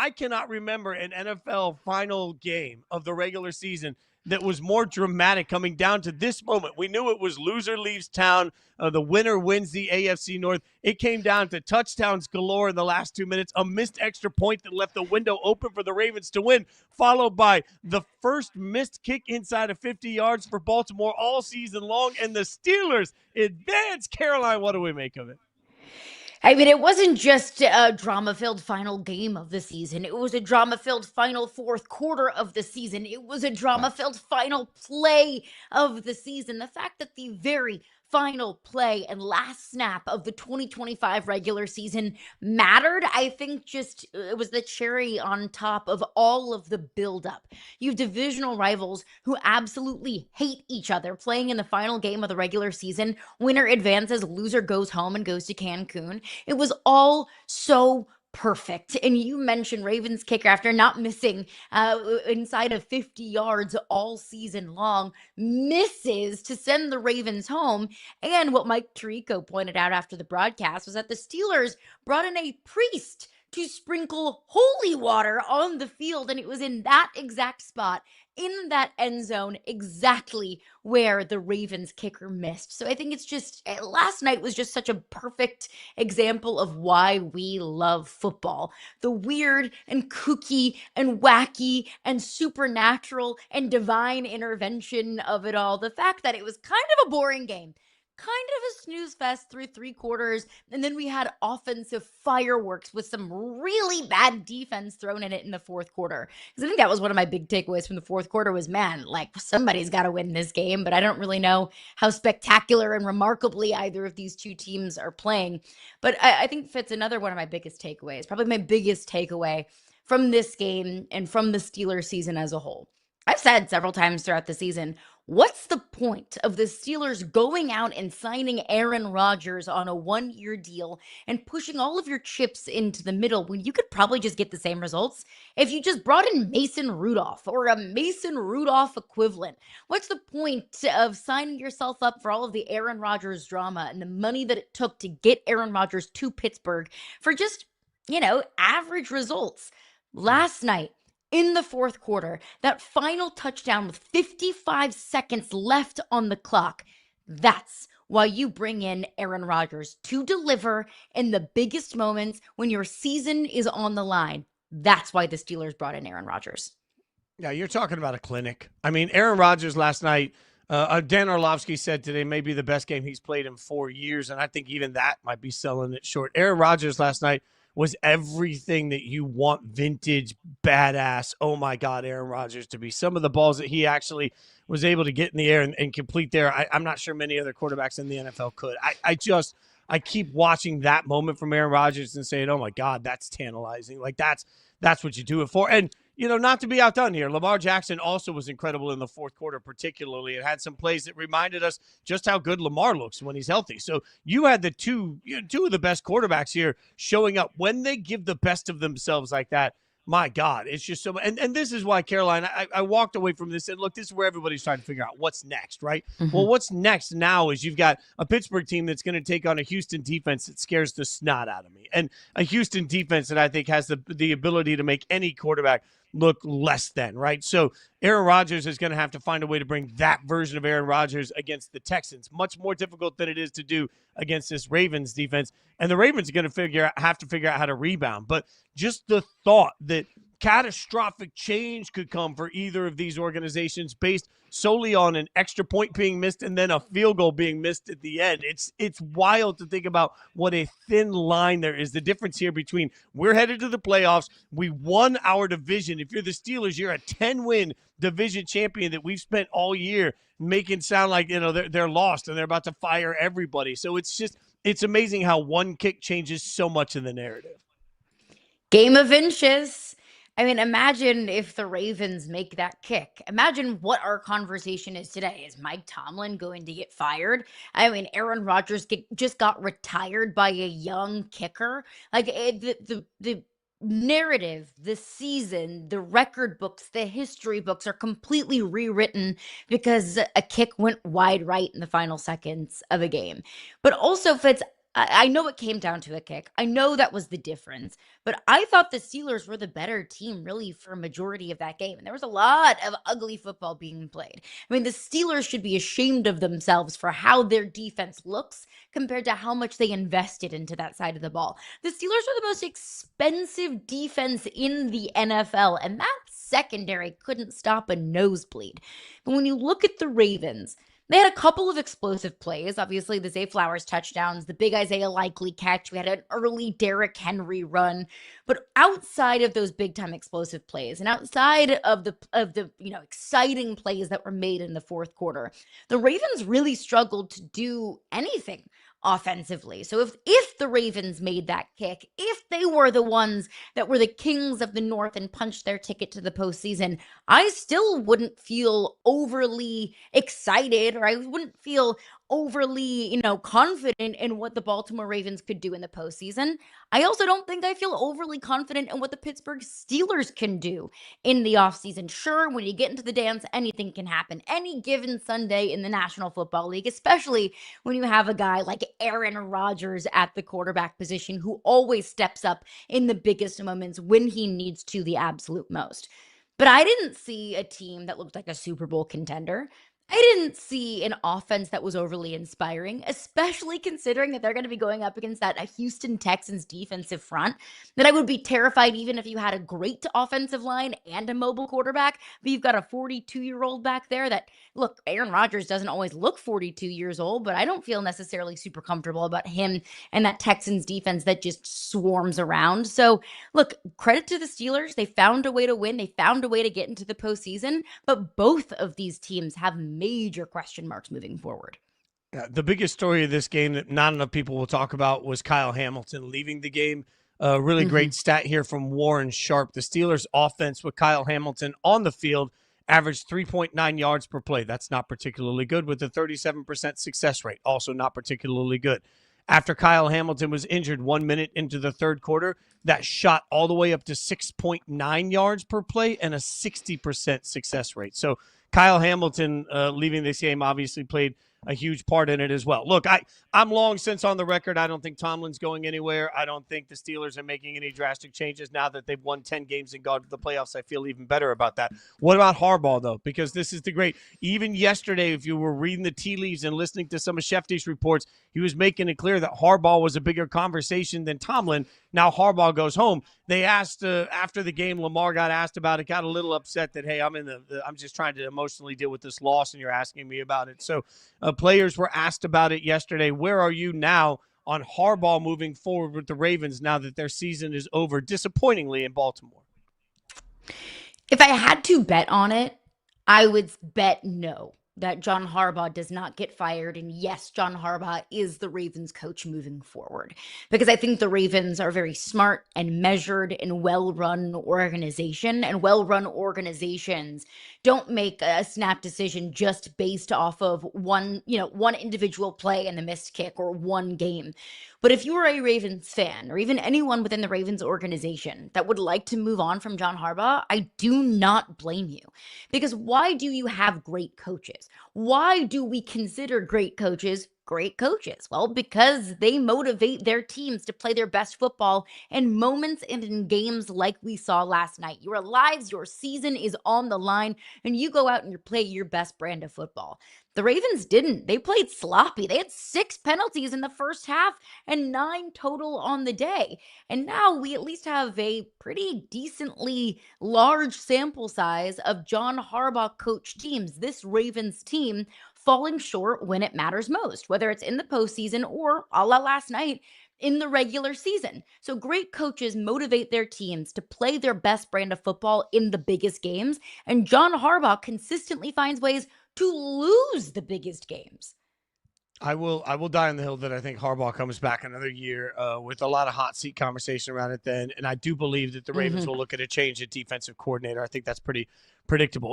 I cannot remember an NFL final game of the regular season that was more dramatic coming down to this moment. We knew it was loser leaves town. The winner wins the AFC North. It came down to touchdowns galore in the last 2 minutes, a missed extra point that left the window open for the Ravens to win, followed by the first missed kick inside of 50 yards for Baltimore all season long, and the Steelers advance. Caroline, what do we make of it? I mean, it wasn't just a drama-filled final game of the season. It was a drama-filled final fourth quarter of the season. It was a drama-filled final play of the season. The fact that the very final play and last snap of the 2025 regular season mattered, I think just it was the cherry on top of all of the buildup. You have divisional rivals who absolutely hate each other playing in the final game of the regular season. Winner advances, loser goes home and goes to Cancun. It was all so perfect. And you mentioned Ravens kicker, after not missing inside of 50 yards all season long, misses to send the Ravens home. And what Mike Tirico pointed out after the broadcast was that the Steelers brought in a priest to sprinkle holy water on the field, and it was in that exact spot in that end zone exactly where the Ravens kicker missed. So I think it's just, last night was just such a perfect example of why we love football. The weird and kooky and wacky and supernatural and divine intervention of it all. The fact that it was kind of a boring game, kind of a snooze fest through three quarters, and then we had offensive fireworks with some really bad defense thrown in it in the fourth quarter. Because I think that was one of my big takeaways from the fourth quarter was, man, like, somebody's got to win this game, but I don't really know how spectacular and remarkably either of these two teams are playing. But I think Fitz, another one of my biggest takeaways, probably my biggest takeaway from this game and from the Steelers season as a whole. I've said several times throughout the season, what's the point of the Steelers going out and signing Aaron Rodgers on a one-year deal and pushing all of your chips into the middle when you could probably just get the same results if you just brought in Mason Rudolph or a Mason Rudolph equivalent? What's the point of signing yourself up for all of the Aaron Rodgers drama and the money that it took to get Aaron Rodgers to Pittsburgh for just, average results? Last night, in the fourth quarter, that final touchdown with 55 seconds left on the clock, that's why you bring in Aaron Rodgers to deliver in the biggest moments when your season is on the line. That's why the Steelers brought in Aaron Rodgers. Yeah, you're talking about a clinic. I mean, Aaron Rodgers last night, Dan Orlovsky said today may be the best game he's played in 4 years, and I think even that might be selling it short. Aaron Rodgers last night was everything that you want vintage, badass, oh my God, Aaron Rodgers to be. Some of the balls that he actually was able to get in the air and complete there, I'm not sure many other quarterbacks in the NFL could. I keep watching that moment from Aaron Rodgers and saying, oh my God, that's tantalizing. Like that's what you do it for. And, not to be outdone here, Lamar Jackson also was incredible in the fourth quarter, particularly. It had some plays that reminded us just how good Lamar looks when he's healthy. So you had the two of the best quarterbacks here showing up when they give the best of themselves like that. My God, it's just so – and this is why, Caroline, I walked away from this and, look, this is where everybody's trying to figure out what's next, right? Mm-hmm. Well, what's next now is you've got a Pittsburgh team that's going to take on a Houston defense that scares the snot out of me, and a Houston defense that I think has the ability to make any quarterback look less than, right? So Aaron Rodgers is going to have to find a way to bring that version of Aaron Rodgers against the Texans. Much more difficult than it is to do against this Ravens defense. And the Ravens are going to have to figure out how to rebound. But just the thought that catastrophic change could come for either of these organizations based solely on an extra point being missed and then a field goal being missed at the end. It's wild to think about what a thin line there is. The difference here between we're headed to the playoffs, we won our division. If you're the Steelers, you're a 10-win division champion that we've spent all year making sound like, they're lost and they're about to fire everybody. So it's amazing how one kick changes so much in the narrative. Game of inches. I mean, imagine if the Ravens make that kick. Imagine what our conversation is today. Is Mike Tomlin going to get fired? I mean, Aaron Rodgers just got retired by a young kicker. Like the narrative, the season, the record books, the history books are completely rewritten because a kick went wide right in the final seconds of a game. But also, Fitz, I know it came down to a kick. I know that was the difference, but I thought the Steelers were the better team really for a majority of that game. And there was a lot of ugly football being played. I mean, the Steelers should be ashamed of themselves for how their defense looks compared to how much they invested into that side of the ball. The Steelers are the most expensive defense in the NFL, and that secondary couldn't stop a nosebleed. But when you look at the Ravens, they had a couple of explosive plays. Obviously, the Zay Flowers touchdowns, the big Isaiah Likely catch. We had an early Derrick Henry run. But outside of those big-time explosive plays and outside of the exciting plays that were made in the fourth quarter, the Ravens really struggled to do anything offensively. So if the Ravens made that kick, if they were the ones that were the kings of the North and punched their ticket to the postseason, I still wouldn't feel overly excited, or I wouldn't feel overly, confident in what the Baltimore Ravens could do in the postseason. I also don't think I feel overly confident in what the Pittsburgh Steelers can do in the offseason. Sure, when you get into the dance, anything can happen any given Sunday in the National Football League, especially when you have a guy like Aaron Rodgers at the quarterback position who always steps up in the biggest moments when he needs to the absolute most. But I didn't see a team that looked like a Super Bowl contender. I didn't see an offense that was overly inspiring, especially considering that they're going to be going up against that Houston Texans defensive front, that I would be terrified even if you had a great offensive line and a mobile quarterback, but you've got a 42-year-old back there that, look, Aaron Rodgers doesn't always look 42 years old, but I don't feel necessarily super comfortable about him and that Texans defense that just swarms around. So, look, credit to the Steelers. They found a way to win. They found a way to get into the postseason, but both of these teams have major question marks moving forward. The biggest story of this game that not enough people will talk about was Kyle Hamilton leaving the game. Really great stat here from Warren Sharp. The Steelers' offense with Kyle Hamilton on the field averaged 3.9 yards per play. That's not particularly good, with a 37% success rate. Also not particularly good. After Kyle Hamilton was injured 1 minute into the third quarter, that shot all the way up to 6.9 yards per play and a 60% success rate. So Kyle Hamilton leaving this game obviously played a huge part in it as well. Look, I'm long since on the record. I don't think Tomlin's going anywhere. I don't think the Steelers are making any drastic changes now that they've won 10 games and gone to the playoffs. I feel even better about that. What about Harbaugh, though? Because this is the great. Even yesterday, if you were reading the tea leaves and listening to some of Shefty's reports, he was making it clear that Harbaugh was a bigger conversation than Tomlin. Now Harbaugh goes home. They asked after the game, Lamar got asked about it, got a little upset that, hey, I'm just trying to emotionally deal with this loss, and you're asking me about it. So players were asked about it yesterday. Where are you now on Harbaugh moving forward with the Ravens now that their season is over, disappointingly, in Baltimore? If I had to bet on it, I would bet no, that John Harbaugh does not get fired. And yes, John Harbaugh is the Ravens coach moving forward, because I think the Ravens are very smart and measured and well-run organization, and well-run organizations don't make a snap decision just based off of one individual play and the missed kick or one game. But if you are a Ravens fan, or even anyone within the Ravens organization that would like to move on from John Harbaugh, I do not blame you. Because why do you have great coaches? Why do we consider great coaches great coaches? Well, because they motivate their teams to play their best football in moments and in games like we saw last night. Your lives, your season is on the line, and you go out and you play your best brand of football. The Ravens didn't. They played sloppy. They had 6 penalties in the first half and 9 total on the day. And now we at least have a pretty decently large sample size of John Harbaugh coach teams. This Ravens team falling short when it matters most, whether it's in the postseason or, a la last night, in the regular season. So great coaches motivate their teams to play their best brand of football in the biggest games, and John Harbaugh consistently finds ways to lose the biggest games. I will die on the hill that I think Harbaugh comes back another year with a lot of hot seat conversation around it then, and I do believe that the Ravens will look at a change at defensive coordinator. I think that's pretty predictable.